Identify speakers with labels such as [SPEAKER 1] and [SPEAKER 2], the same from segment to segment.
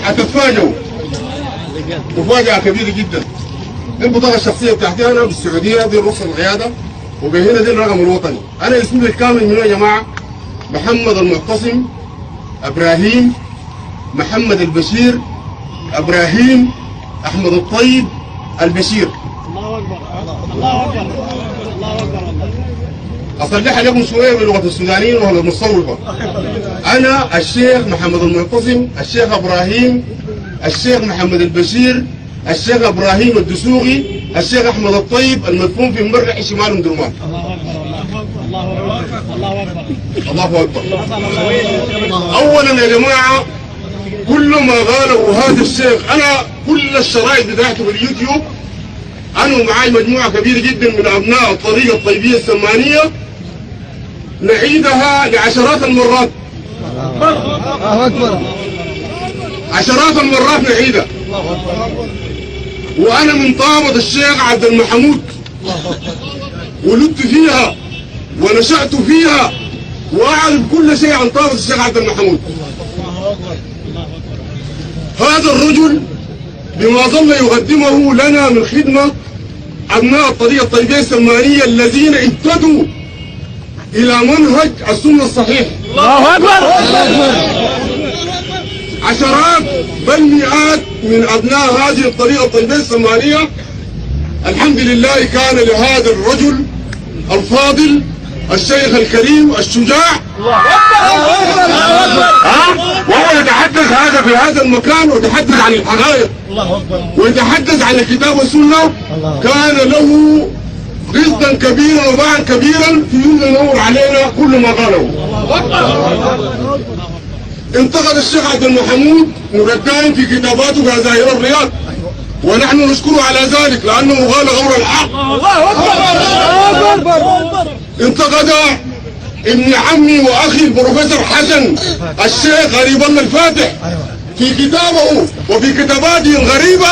[SPEAKER 1] هتتفاجئوا مفاجأة كبيرة جدا. دي البطاقة الشخصية بتاعتي أنا بالسعودية، دي رخصة القيادة، وبهنا دي الرقم الوطني. أنا اسمي الكامل من يا جماعة محمد المعتصم إبراهيم محمد البشير إبراهيم أحمد الطيب البشير.
[SPEAKER 2] الله أكبر الله أكبر الله أكبر.
[SPEAKER 1] أصلح لكم شوية باللغة السودانية ولا المصوفة. أنا الشيخ محمد المعتصم الشيخ إبراهيم الشيخ محمد البشير الشيخ إبراهيم الدسوقي الشيخ أحمد الطيب المدفون في مرعي شمال أم درمان.
[SPEAKER 2] الله أكبر الله أكبر
[SPEAKER 1] الله أكبر. أولا يا جماعة كل ما قاله هذا الشيخ أنا كل الشرائط بتاعته باليوتيوب أنا ومعاي مجموعة كبيرة جدا من أبناء الطريقة الطيبية السمانية نعيدها لعشرات المرات.
[SPEAKER 3] الله أكبر.
[SPEAKER 1] عشرات المرات نعيدها. وأنا من طامة الشيخ عبد المحمود ولدت فيها ونشأت فيها وأعرف كل شيء عن طامة الشيخ عبد المحمود. هذا الرجل بما ظل يقدمه لنا من خدمة أبناء الطريقة الطيبية السمانية الذين اهتدوا إلى منهج السنة الصحيح.
[SPEAKER 2] الله أكبر.
[SPEAKER 1] عشرات بل مئات من أبناء هذه الطريقة الطيبية السمانية الحمد لله كان لهذا الرجل الفاضل الشيخ الكريم الشجاع وهو يتحدث هذا في هذا المكان ويتحدث عن الحقائق ويتحدث عن الكتاب والسنة. كان له رزقا كبيرا وباعا كبيرا في ينور علينا كل ما قاله. انتقد الشيخ عبد المحمود مرتين في كتاباته كظاهر الرياض ونحن نشكره على ذلك لأنه قال غور الحق.
[SPEAKER 2] الله أكبر.
[SPEAKER 1] انتقد ابن عمي واخي البروفيسور حسن الشيخ غريب الله الفاتح في كتابه وفي كتاباته الغريبة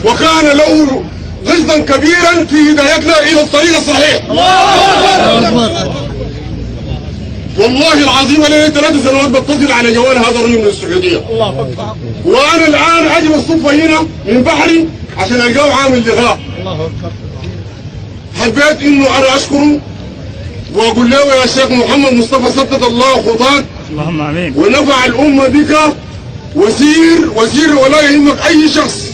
[SPEAKER 1] وكان له غزا كبيرا في هدايتنا الى الطريق الصحيح. والله العظيم انا 3 سنوات بتصل على جوال هذا الرجل من السعودية وانا الان اجي الصدفة هنا من بحري عشان القاه عامل لقاء. حبيت انه انا اشكره واقول له يا شيخ محمد مصطفى سدد الله خطاك
[SPEAKER 2] اللهم امين
[SPEAKER 1] ونفع الامه بك وسير ولا يهمك اي شخص.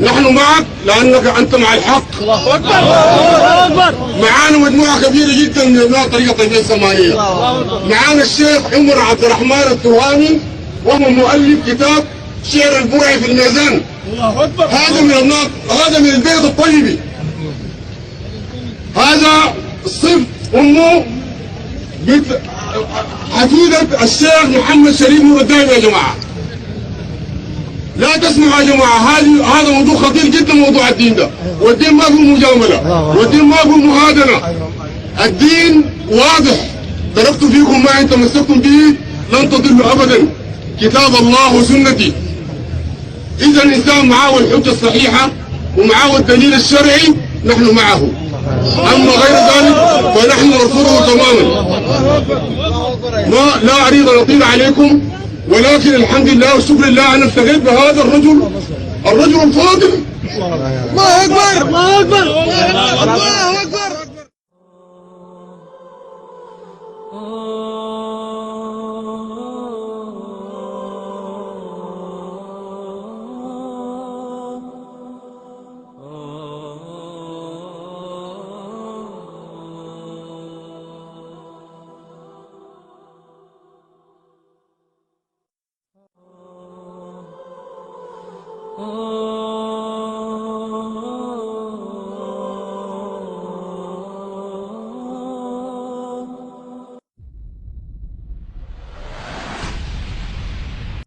[SPEAKER 1] نحن معك لانك انت مع الحق.
[SPEAKER 2] الله أكبر.
[SPEAKER 1] معانا مجموعه كبيره جدا من ابناء الطريقه الطيبيه السمانيه. معانا الشيخ عمر عبد الرحمن الترهاني وهو مؤلف كتاب شعر البرعي في الميزان.
[SPEAKER 2] الله أكبر.
[SPEAKER 1] هذا من ابناء هذا من البيت الطيب. هذا الصف امه حفيدة الشيخ محمد شريف نور الدائم. يا جماعة لا تسمعوا يا جماعة هذا موضوع خطير جدا موضوع الدين ده والدين ما فيه مجاملة والدين ما فيه مهادنة. الدين واضح تركت فيكم ما إن تمسكتم به لن تضلوا أبدا كتاب الله وسنتي. إذا الإنسان معه الحجة الصحيحة ومعه الدليل الشرعي نحن معه. أما غير ذلك فنحن نرفضه تماما. لا أريد أن أطيل عليكم ولكن الحمد لله والشكر لله أنا التقيت بهذا الرجل الفاضل